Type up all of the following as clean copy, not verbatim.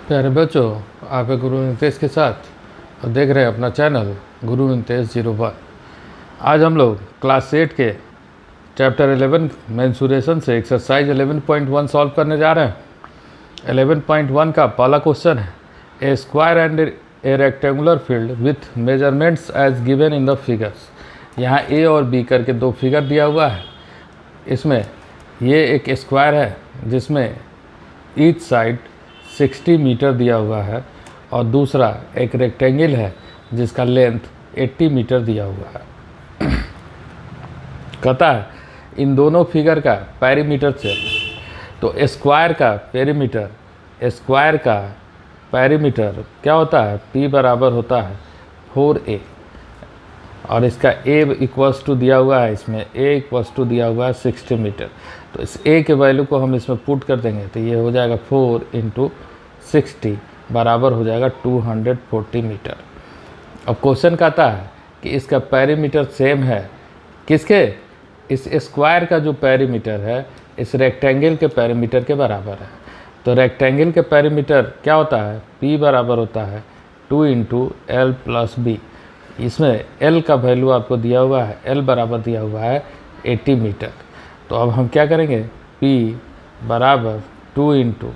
प्यारे बच्चों, आप हैं गुरु नितेश के साथ और देख रहे हैं अपना चैनल गुरु नितेश 01। आज हम लोग क्लास 8 के चैप्टर 11 मेंसुरेशन से एक्सरसाइज 11.1 सॉल्व करने जा रहे हैं। 11.1 का पहला क्वेश्चन है, a square and a rectangular field with measurements as given in the figures. यहाँ ए और बी करके दो फिगर दिया हुआ है। इसमें ये एक स्क्वायर है जिसमें ईच साइड 60 मीटर दिया हुआ है और दूसरा एक रेक्टेंगल है जिसका लेंथ 80 मीटर दिया हुआ है। कहता है इन दोनों फिगर का पेरीमीटर से, तो स्क्वायर का पेरीमीटर क्या होता है, P बराबर होता है 4A और इसका A इक्वल्स टू दिया हुआ है, इसमें A इक्वल्स टू दिया हुआ है 60 मीटर। तो इस A के वैल्यू को हम इसमें पुट कर देंगे तो ये हो जाएगा 4 × 60 बराबर हो जाएगा 240 मीटर। अब क्वेश्चन कहता है कि इसका पेरीमीटर सेम है किसके, इस स्क्वायर का जो पेरीमीटर है इस रेक्टेंगल के पेरीमीटर के बराबर है। तो रेक्टेंगल के पेरीमीटर क्या होता है, P बराबर होता है 2 × L + B। इसमें L का वैल्यू आपको दिया हुआ है, L बराबर दिया हुआ है 80 मीटर। तो अब हम क्या करेंगे, P बराबर 2 ×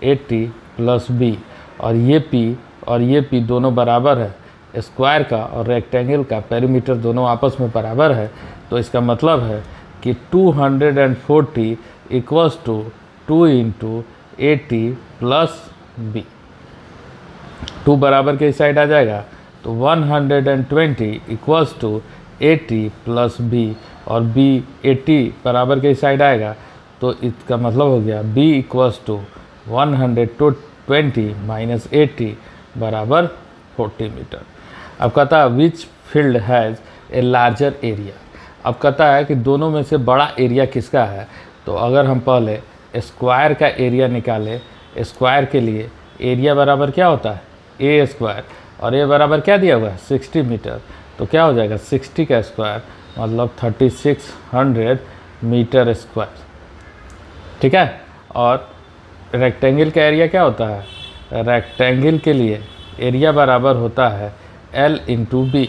80 + B और ये P दोनों बराबर है, स्क्वायर का और रेक्टेंगल का पेरीमीटर दोनों आपस में बराबर है। तो इसका मतलब है कि 240 इक्वल्स टू 2 × 80 + B। 2 बराबर के इस साइड आ जाएगा तो 120 इक्वल्स टू 80 + B और B 80 बराबर के इस साइड आएगा तो इसका मतलब हो गया B इक्वल्स टू 120 - 80 बराबर 40 मीटर। अब कहता है which field has a larger area. अब कहता है कि दोनों में से बड़ा एरिया किसका है। तो अगर हम पहले स्क्वायर का एरिया निकालें, स्क्वायर के लिए एरिया बराबर क्या होता है, A स्क्वायर, और A बराबर क्या दिया हुआ है 60 मीटर। तो क्या हो जाएगा 60 का स्क्वायर मतलब 3600 मीटर स्क्वायर, ठीक है। और रेक्टेंगल का एरिया क्या होता है, रेक्टेंगल के लिए एरिया बराबर होता है L × B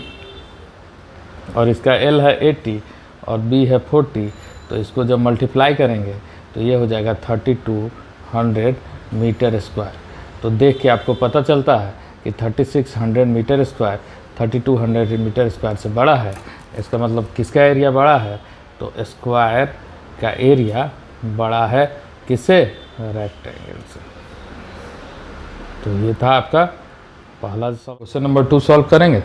और इसका L है 80 और B है 40। तो इसको जब मल्टीप्लाई करेंगे तो ये हो जाएगा 3200 मीटर स्क्वायर। तो देख के आपको पता चलता है कि 3600 मीटर स्क्वायर 3200 मीटर स्क्वायर से बड़ा है। इसका मतलब किसका एरिया बड़ा है, तो स्क्वायर का एरिया बड़ा है किससे, रेक्टेंगल से। तो ये था आपका पहला। क्वेश्चन नंबर 2 सॉल्व करेंगे।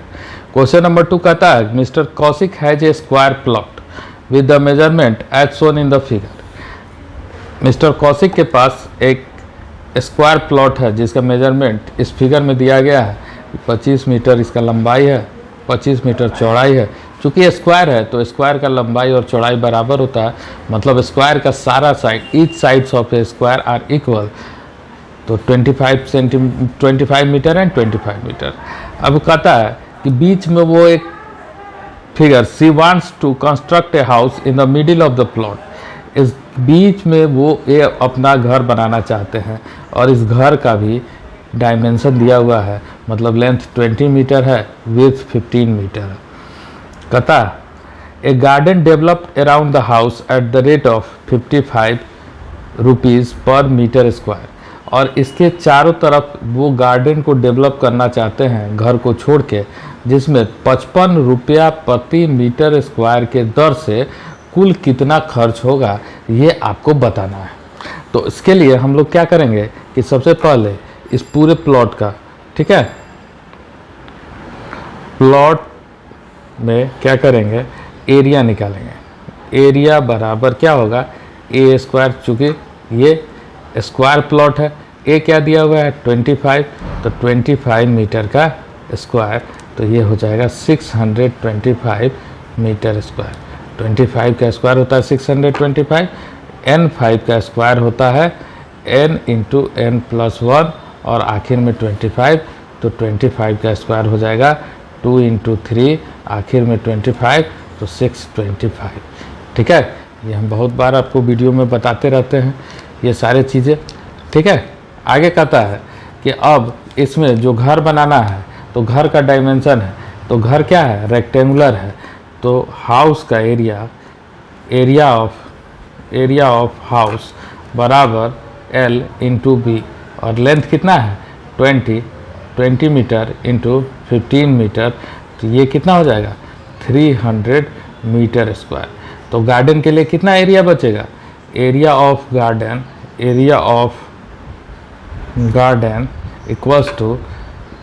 क्वेश्चन नंबर 2 कहता है mister Kaushik has a square plot with the measurement as shown in the figure. Mister Kaushik के पास एक स्क्वायर प्लॉट है जिसका मेजरमेंट इस फिगर में दिया गया है। 25 मीटर इसका लंबाई है, 25 मीटर चौड़ाई है। चूँकि ये स्क्वायर है तो स्क्वायर का लंबाई और चौड़ाई बराबर होता है, मतलब स्क्वायर का सारा side, each sides of a square are equal. तो 25 मीटर एंड 25 मीटर। अब कहता है कि बीच में वो एक figure she wants to construct a house in the middle of the plot. इस बीच में वो ये अपना घर बनाना चाहते हैं और इस घर का भी डायमेंशन दिया हुआ है, मतलब लेंथ 20 मीटर है, विड्थ 15 मीटर है। कहता a garden developed around the house at the rate of 55 rupees per metre square. और इसके चारों तरफ वो गार्डन को डेवलप करना चाहते हैं घर को छोड़ के, जिसमें 55 रुपया प्रति मीटर स्क्वायर के दर से कुल कितना खर्च होगा ये आपको बताना है। तो इसके लिए हम लोग क्या करेंगे कि सबसे पहले इस पूरे प्लॉट का, ठीक है, प्लॉट में क्या करेंगे, एरिया निकालेंगे। एरिया बराबर क्या होगा A स्क्वायर, चूँकि ये स्क्वायर प्लॉट है। ए क्या दिया हुआ है 25, तो 25 मीटर का स्क्वायर, तो ये हो जाएगा 625 मीटर स्क्वायर। 25 का स्क्वायर होता है 625, n5 का स्क्वायर होता है n × n + 1 और आखिर में 25। तो 25 का स्क्वायर हो जाएगा 2 × 3, आखिर में 25, तो 625, ठीक है। ये हम बहुत बार आपको वीडियो में बताते रहते हैं ये सारे चीज़ें, ठीक है। आगे कहता है कि अब इसमें जो घर बनाना है तो घर का डायमेंशन है, तो घर क्या है, रेक्टेंगुलर है, तो हाउस का एरिया ऑफ हाउस बराबर L इंटू बी, और लेंथ कितना है 20 मीटर इंटू 15 मीटर, तो ये कितना हो जाएगा 300 मीटर स्क्वायर। तो गार्डन के लिए कितना एरिया बचेगा, area of garden equals to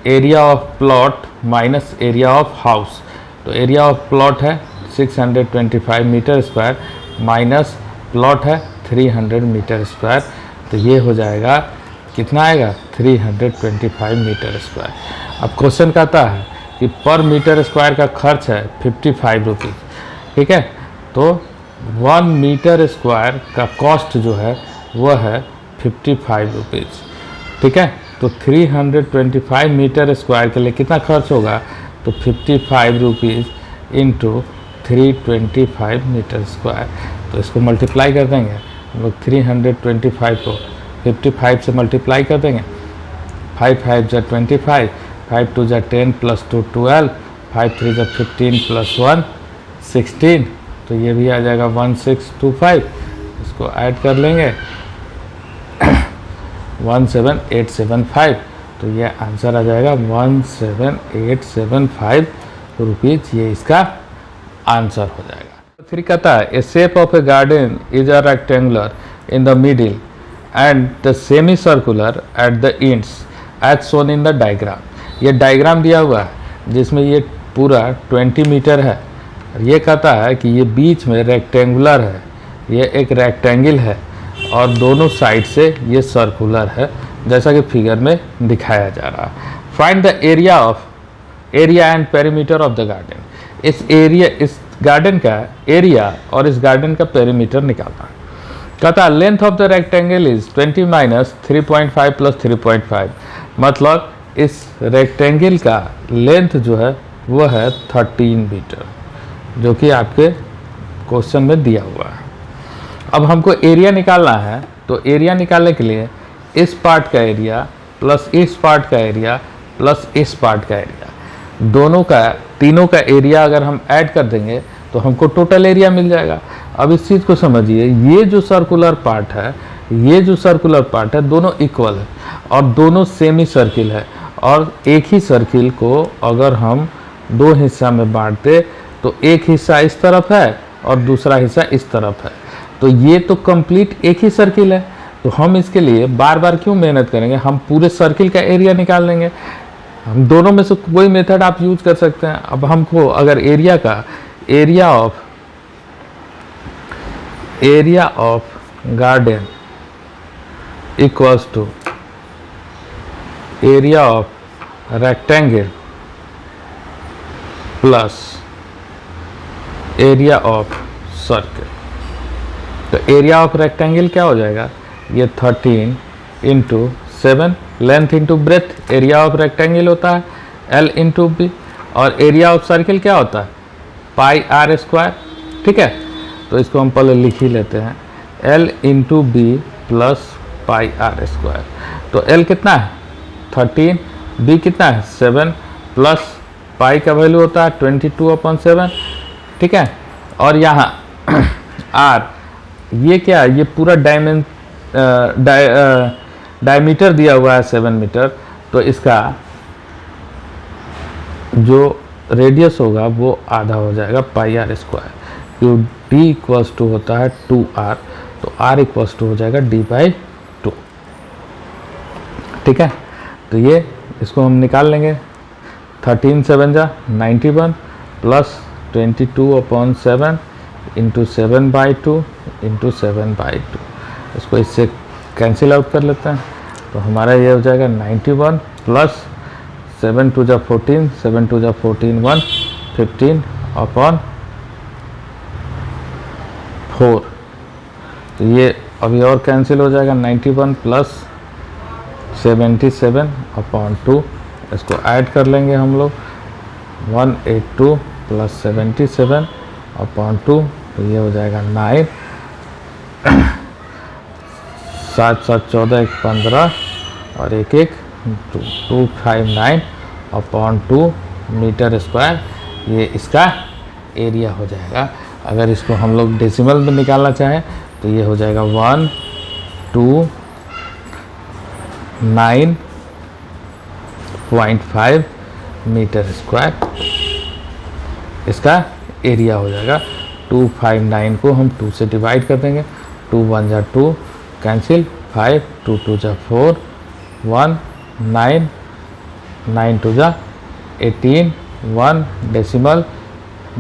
area of plot minus area of house. तो एरिया ऑफ प्लॉट है 625 मीटर स्क्वायर माइनस प्लॉट है 300 मीटर स्क्वायर, तो ये हो जाएगा कितना आएगा 325 मीटर स्क्वायर। अब क्वेश्चन कहता है कि पर मीटर स्क्वायर का खर्च है 55 रुपीज़, ठीक है, तो 1 मीटर स्क्वायर का कॉस्ट जो है वह है 55 रुपीज़, ठीक है। तो 325 मीटर स्क्वायर के लिए कितना खर्च होगा, तो 55 रुपीज़ इंटू 325 मीटर स्क्वायर, तो इसको मल्टीप्लाई कर देंगे हम लोग, 325 को 55 से मल्टीप्लाई कर देंगे, 5 5 जा 25, 5 2 जा 10 प्लस 2 12, 5 3 जा 15 प्लस 1 16, तो ये भी आ जाएगा 1625, इसको ऐड कर लेंगे 17875, तो ये आंसर आ जाएगा 17875 रुपीज़, ये इसका आंसर हो जाएगा। 3 कहता है a shape of a garden is a rectangular in the middle and the semi circular at the ends as shown in the diagram. ये डायग्राम दिया हुआ है जिसमें ये पूरा 20 मीटर है, ये कहता है कि ये बीच में रेक्टेंगुलर है, ये एक रेक्टेंगल है और दोनों साइड से ये सर्कुलर है, जैसा कि फिगर में दिखाया जा रहा है। Find the area and perimeter of the garden. इस गार्डन का एरिया और इस गार्डन का पेरीमीटर निकालना है। कहता length of the rectangle is 20 minus 3.5 plus 3.5, मतलब इस रेक्टेंगल का लेंथ जो है वह है 13 मीटर, जो कि आपके क्वेश्चन में दिया हुआ है। अब हमको एरिया निकालना है, तो एरिया निकालने के लिए इस पार्ट का एरिया प्लस इस पार्ट का एरिया प्लस इस पार्ट का एरिया, तीनों का एरिया अगर हम ऐड कर देंगे तो हमको टोटल एरिया मिल जाएगा। अब इस चीज़ को समझिए, ये जो सर्कुलर पार्ट है दोनों इक्वल है और दोनों सेमी सर्किल है, और एक ही सर्किल को अगर हम 2 हिस्सा में बांटते तो एक हिस्सा इस तरफ है और दूसरा हिस्सा इस तरफ है, तो ये तो कंप्लीट एक ही सर्किल है, तो हम इसके लिए बार बार क्यों मेहनत करेंगे, हम पूरे सर्किल का एरिया निकाल लेंगे। हम दोनों में से कोई मेथड आप यूज कर सकते हैं। अब हमको अगर area of garden equals to area of rectangle plus area of circle, तो एरिया ऑफ रेक्टेंगल क्या हो जाएगा, ये 13 into 7 length into breadth, area of rectangle होता है L इंटू बी, और एरिया ऑफ सर्किल क्या होता है पाई आर स्क्वायर, ठीक है। तो इसको हम पहले लिख ही लेते हैं, L into B plus pi R square. तो L कितना है 13, B कितना है 7, प्लस पाई का वैल्यू होता है 22/7, ठीक है। और यहाँ R ये क्या है, ये पूरा डायमीटर दिया हुआ है 7 मीटर, तो इसका जो रेडियस होगा वो आधा हो जाएगा पाई आर स्क्वायर, क्यों D इक्वल्स टू होता है 2R, तो R इक्वल्स टू हो जाएगा D/2, ठीक है। तो ये इसको हम निकाल लेंगे, 13 7 जा 91 प्लस 22/7 इंटू 7/2 इंटू 7/2, इसको इससे कैंसिल आउट कर लेते हैं, तो हमारा ये हो जाएगा 91 प्लस 7 2 जा 14, 7 2 जा 14 115/4, तो ये अभी और कैंसिल हो जाएगा, 91 प्लस 77/2, इसको ऐड कर लेंगे हम लोग 182 प्लस 77/2, तो ये हो जाएगा 9, 7 7 14 1 15 और 1 1 259 अपॉन 2 मीटर स्क्वायर, ये इसका एरिया हो जाएगा। अगर इसको हम लोग डेसिमल में निकालना चाहें तो ये हो जाएगा 129.5 मीटर स्क्वायर, इसका एरिया हो जाएगा। 259 को हम 2 से डिवाइड कर देंगे, 2 1 जा 2 कैंसिल, 5 2 2 जा 4, 1 9 9 2 जा 18, 1 डेसिमल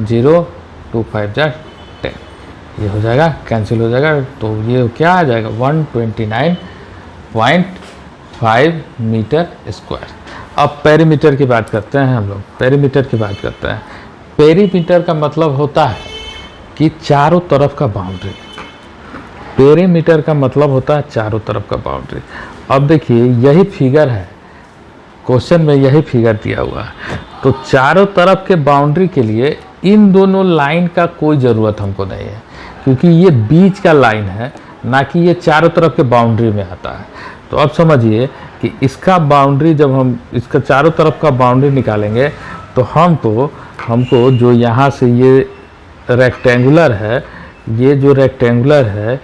0 2 5 जा 10, ये हो जाएगा, कैंसिल हो जाएगा। तो ये क्या आ जाएगा 129.5 मीटर स्क्वायर। अब पेरीमीटर की बात करते हैं हम लोग, पेरीमीटर की बात करते हैं। पेरीमीटर का मतलब होता है कि चारों तरफ का बाउंड्री। पेरीमीटर का मतलब होता है चारों तरफ का बाउंड्री। अब देखिए यही फिगर है, क्वेश्चन में यही फिगर दिया हुआ है। तो चारों तरफ के बाउंड्री के लिए इन दोनों लाइन का कोई ज़रूरत हमको नहीं है, क्योंकि ये बीच का लाइन है, ना कि ये चारों तरफ के बाउंड्री में आता है। तो अब समझिए कि इसका बाउंड्री, जब हम इसका चारों तरफ का बाउंड्री निकालेंगे तो हमको जो यहाँ से ये रेक्टेंगुलर है, ये जो रेक्टेंगुलर है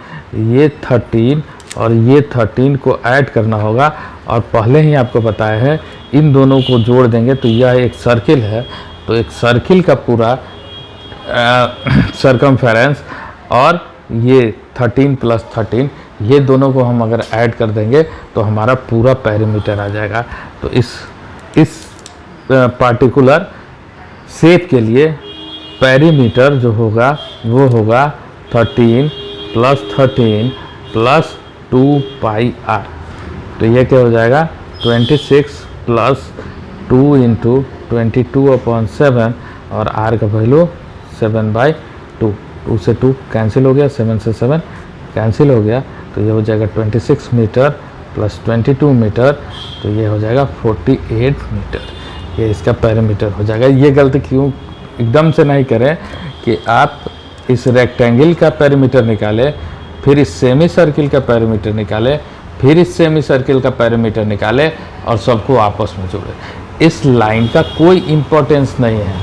ये 13 और ये 13 को ऐड करना होगा। और पहले ही आपको बताया है इन दोनों को जोड़ देंगे तो यह एक सर्किल है, तो एक सर्किल का पूरा सरकमफेरेंस और ये 13 प्लस 13, ये दोनों को हम अगर ऐड कर देंगे तो हमारा पूरा पेरीमीटर आ जाएगा। तो इस पार्टिकुलर शेप के लिए पेरीमीटर जो होगा वो होगा 13 प्लस 2 पाई आर। तो ये क्या हो जाएगा 26 प्लस 2 इंटू 22/7 और आर का वैल्यू 7/2। 2 से 2 कैंसिल हो गया, 7 से 7 कैंसिल हो गया, तो ये हो जाएगा 26 मीटर प्लस 22 मीटर, तो ये हो जाएगा 48 मीटर। ये इसका पेरीमीटर हो जाएगा। ये गलती क्यों एकदम से नहीं करें कि आप इस रेक्टेंगल का पेरीमीटर निकालें, फिर इस सेमी सर्किल का पेरीमीटर निकालें, फिर इस सेमी सर्किल का पेरीमीटर निकालें और सबको आपस में जोड़ें। इस लाइन का कोई इम्पोर्टेंस नहीं है,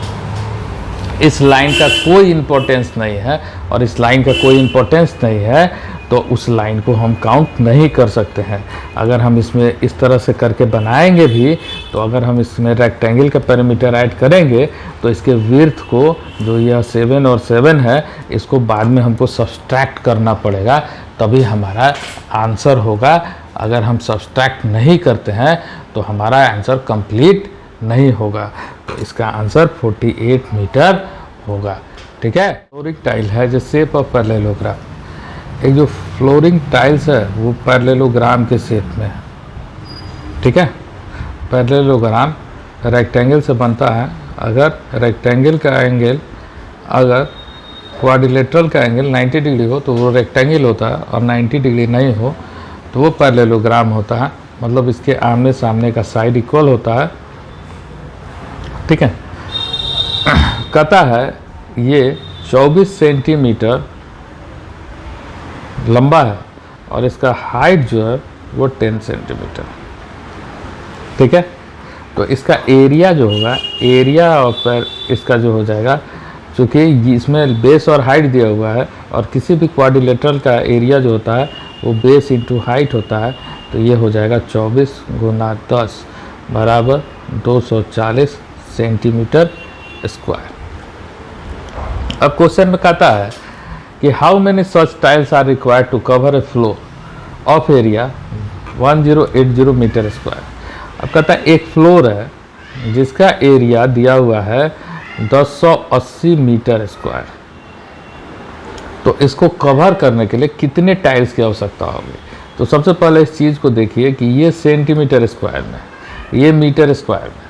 इस लाइन का कोई इम्पोर्टेंस नहीं है, और इस लाइन का कोई इम्पोर्टेंस नहीं है तो उस लाइन को हम काउंट नहीं कर सकते हैं। अगर हम इसमें इस तरह से करके बनाएंगे भी, तो अगर हम इसमें रेक्टेंगल का पेरीमीटर ऐड करेंगे तो इसके विड्थ को, जो यह 7 और 7 है, इसको बाद में हमको सब्सट्रैक्ट करना पड़ेगा, तभी हमारा आंसर होगा। अगर हम सब्सट्रैक्ट नहीं करते हैं तो हमारा आंसर कंप्लीट नहीं होगा। तो इसका आंसर 48 मीटर होगा। ठीक है। फ्लोरिंग टाइल है जो शेप ऑफ पैरेललोग्राम, एक जो फ्लोरिंग टाइल्स है वो पैरेललोग्राम के शेप में है। ठीक है। पैरेललोग्राम रेक्टेंगल से बनता है। अगर रेक्टेंगल का एंगल, अगर क्वाड्रिलेटरल का एंगल 90 डिग्री हो तो वो रेक्टेंगल होता है, और 90 डिग्री नहीं हो तो वो पैरेललोग्राम होता है। मतलब इसके आमने सामने का साइड इक्वल होता है। ठीक है। कहता है ये 24 सेंटीमीटर लंबा है और इसका हाइट जो है वो 10 सेंटीमीटर। ठीक है। तो इसका एरिया जो होगा, एरिया और इसका जो हो जाएगा, चूँकि इसमें बेस और हाइट दिया हुआ है, और किसी भी क्वाड्रिलेटरल का एरिया जो होता है वो बेस इंटू हाइट होता है, तो ये हो जाएगा 24 गुना 10 बराबर 240 सेंटीमीटर स्क्वायर। अब क्वेश्चन में कहता है कि how many such tiles are required to cover a floor of area 1080 meter square. अब कहता है एक फ्लोर है जिसका एरिया दिया हुआ है 1080 मीटर स्क्वायर, तो इसको कवर करने के लिए कितने टाइल्स की आवश्यकता होगी। तो सबसे पहले इस चीज़ को देखिए कि ये सेंटीमीटर स्क्वायर में, ये मीटर स्क्वायर में,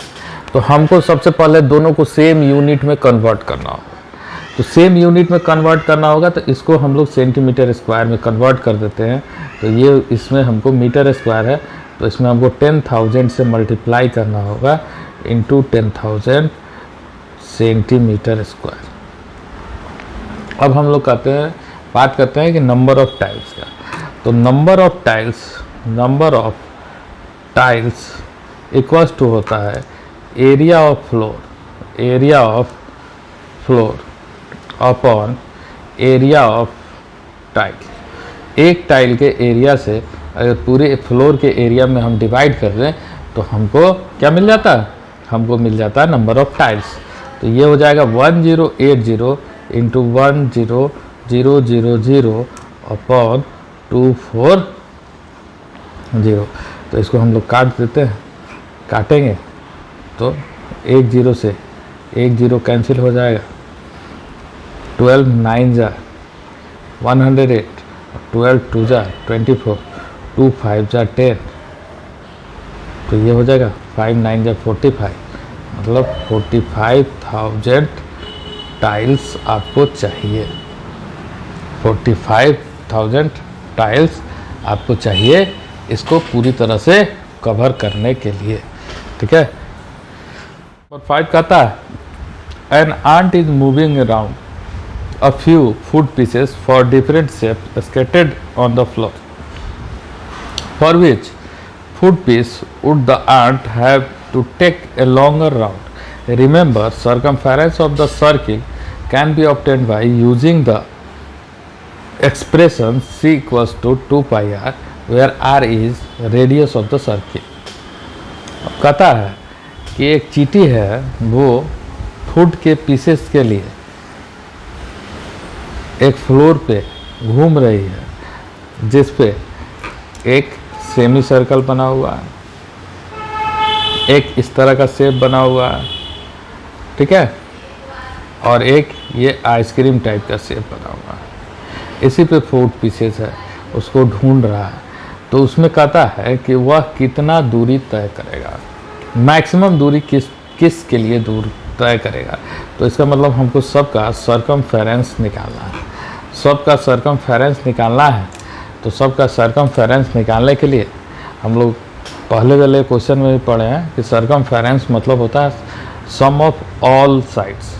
तो हमको सबसे पहले दोनों को सेम यूनिट में कन्वर्ट करना होगा। तो सेम यूनिट में कन्वर्ट करना होगा तो इसको हम लोग सेंटीमीटर स्क्वायर में कन्वर्ट कर देते हैं। तो ये इसमें हमको मीटर स्क्वायर है, तो इसमें हमको 10,000 से मल्टीप्लाई करना होगा इंटू 10,000 सेंटीमीटर स्क्वायर। अब हम लोग बात करते हैं कि नंबर ऑफ टाइल्स का। तो number of tiles equals to होता है area of floor upon area of tile. एक टाइल के एरिया से अगर पूरे फ्लोर के एरिया में हम डिवाइड कर दें तो हमको क्या मिल जाता है? हमको मिल जाता है नंबर ऑफ टाइल्स। तो ये हो जाएगा 1080 इंटू 10000 अपॉन 240। तो इसको हम लोग काट देते हैं, काटेंगे तो एक जीरो से एक जीरो कैंसिल हो जाएगा। 12 9 जा 108, 12 2 जा 24, 2 5 जा 10, तो ये हो जाएगा 5 9 जा 45, मतलब 45,000 टाइल्स आपको चाहिए। 45,000 टाइल्स आपको चाहिए इसको पूरी तरह से कवर करने के लिए, ठीक है। नंबर 5 कहता है an ant is moving around a few food pieces for different shapes scattered on the floor. For which food piece would the ant have to take a longer round? Remember, circumference of the circle can be obtained by using the expression c equals to 2 pi r, where r is radius of the circle. अब कहता है कि एक चींटी है, वो food के pieces के लिए एक फ्लोर पे घूम रही है, जिस पे एक सेमी सर्कल बना हुआ है, एक इस तरह का शेप बना हुआ है, ठीक है, और एक ये आइसक्रीम टाइप का शेप बना हुआ है। इसी पे फूड पीसेस है, उसको ढूंढ रहा है। तो उसमें कहता है कि वह कितना दूरी तय करेगा, मैक्सिमम दूरी किस के लिए दूर तय करेगा। तो इसका मतलब हमको सबका सरकमफेरेंस निकालना है, सबका सरकमफेरेंस निकालना है। तो सबका सरकमफेरेंस निकालने के लिए हम लोग पहले वाले क्वेश्चन में भी पढ़े हैं कि सरकमफेरेंस मतलब होता है सम ऑफ ऑल साइड्स,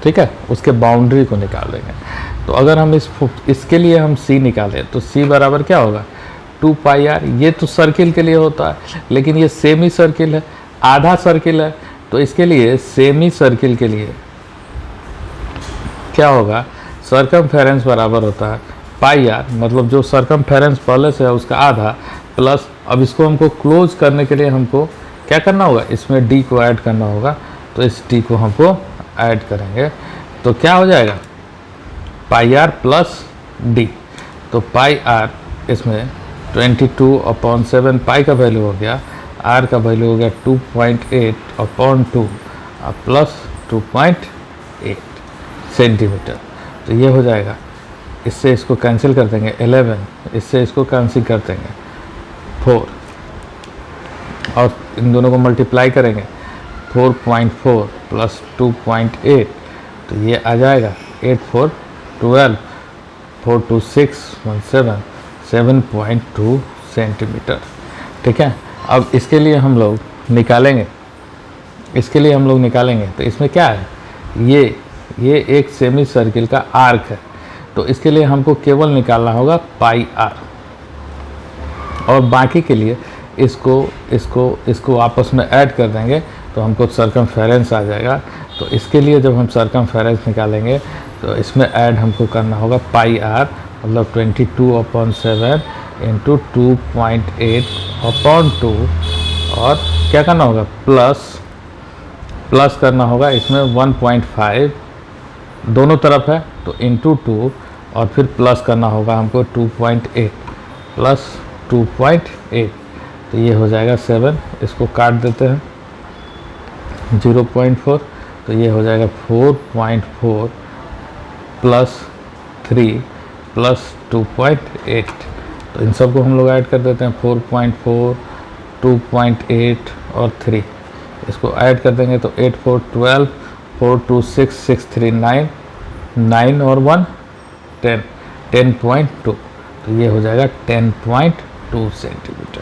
ठीक है, उसके बाउंड्री को निकाल देंगे। तो अगर हम इसके लिए हम सी निकालें तो सी बराबर क्या होगा 2 पाई आर। ये तो सर्किल के लिए होता है, लेकिन ये सेमी सर्किल है, आधा सर्किल है, तो इसके लिए सेमी सर्किल के लिए क्या होगा, सरकमफेरेंस बराबर होता है पाई आर, मतलब जो सरकमफेरेंस पहले से है उसका आधा, प्लस अब इसको हमको क्लोज करने के लिए हमको क्या करना होगा, इसमें डी को ऐड करना होगा। तो इस डी को हमको ऐड करेंगे तो क्या हो जाएगा पाई आर प्लस डी। तो पाई आर इसमें 22/7 पाई का वैल्यू हो गया, आर का वैल्यू हो गया 2.8/2 प्लस 2.8 सेंटीमीटर। तो ये हो जाएगा, इससे इसको कैंसिल कर देंगे 11, इससे इसको कैंसिल कर देंगे 4, और इन दोनों को मल्टीप्लाई करेंगे 4.4 प्लस 2.8, तो ये आ जाएगा 8 4 12 4 2 6 1 7 7.2 सेंटीमीटर, ठीक है। अब इसके लिए हम लोग निकालेंगे, तो इसमें क्या है, ये एक सेमी सर्किल का आर्क है। तो इसके लिए हमको केवल निकालना होगा पाई आर, और बाकी के लिए इसको आपस में ऐड कर देंगे तो हमको सरकमफेरेंस आ जाएगा। तो इसके लिए जब हम सरकमफेरेंस निकालेंगे तो इसमें ऐड हमको करना होगा पाई आर, मतलब 22/7 इंटू 2.8/2, और क्या करना होगा प्लस करना होगा इसमें 1.5 दोनों तरफ है, तो इंटू 2, और फिर प्लस करना होगा हमको 2.8 प्लस 2.8, तो ये हो जाएगा 7। इसको काट देते हैं 0.4, तो ये हो जाएगा 4.4 प्लस 3 प्लस 2.8। तो इन सबको हम लोग ऐड कर देते हैं 4.4 2.8 और 3, इसको ऐड कर देंगे तो 8 4 12 4 2 6 6 3 9 9 और 1 10 10.2, तो ये हो जाएगा 10.2 सेंटीमीटर।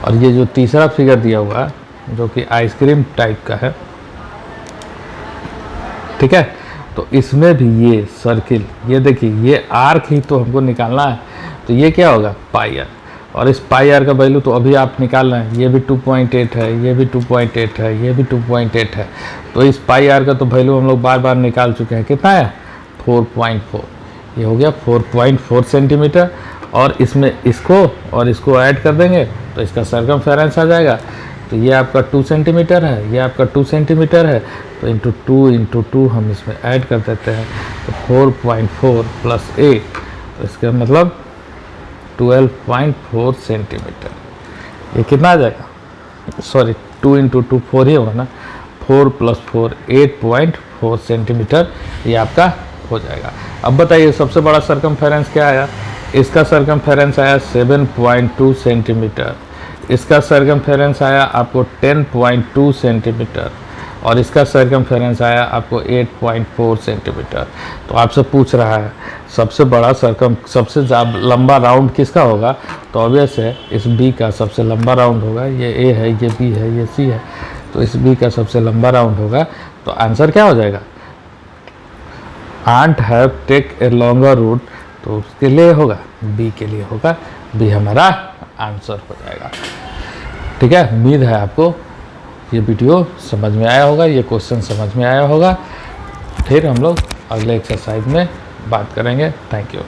और ये जो तीसरा फिगर दिया हुआ है जो कि आइसक्रीम टाइप का है, ठीक है, तो इसमें भी ये सर्किल, ये देखिए ये आर्क ही तो हमको निकालना है, तो ये क्या होगा पाई आर, और इस पाई आर का वैल्यू तो अभी आप निकालना है, ये भी 2.8 है, ये भी 2.8 है, ये भी 2.8 है। तो इस पाई आर का तो वैल्यू हम लोग बार बार निकाल चुके हैं, कितना है 4.4। ये हो गया 4.4 सेंटीमीटर। और इसमें इसको और इसको ऐड कर देंगे तो इसका सरकमफेरेंस आ जाएगा। तो ये आपका 2 सेंटीमीटर है, ये आपका 2 सेंटीमीटर है, तो इंटू टू हम इसमें ऐड कर देते हैं। तो 4.4 + 8, तो इसका मतलब 12.4 सेंटीमीटर। ये कितना आ जाएगा, सॉरी 2 × 2 4 ही होगा ना, 4 + 4 8.4 सेंटीमीटर ये आपका हो जाएगा। अब बताइए सबसे बड़ा सरकमफेरेंस क्या आया। इसका सरकमफेरेंस आया 7.2 सेंटीमीटर, इसका सरकमफेरेंस आया आपको 10.2 सेंटीमीटर, और इसका सरकमफेरेंस आया आपको 8.4 सेंटीमीटर। तो आपसे पूछ रहा है सबसे बड़ा सबसे लंबा राउंड किसका होगा, तो ऑब्वियस है इस बी का सबसे लंबा राउंड होगा। ये ए है, ये बी है, ये सी है, तो इस बी का सबसे लंबा राउंड होगा। तो आंसर क्या हो जाएगा, ant have take a longer route, तो उसके लिए होगा बी के लिए होगा, बी हमारा आंसर हो जाएगा। ठीक है, उम्मीद है आपको ये वीडियो समझ में आया होगा, ये क्वेश्चन समझ में आया होगा। फिर हम लोग अगले एक्सरसाइज में बात करेंगे। Thank you.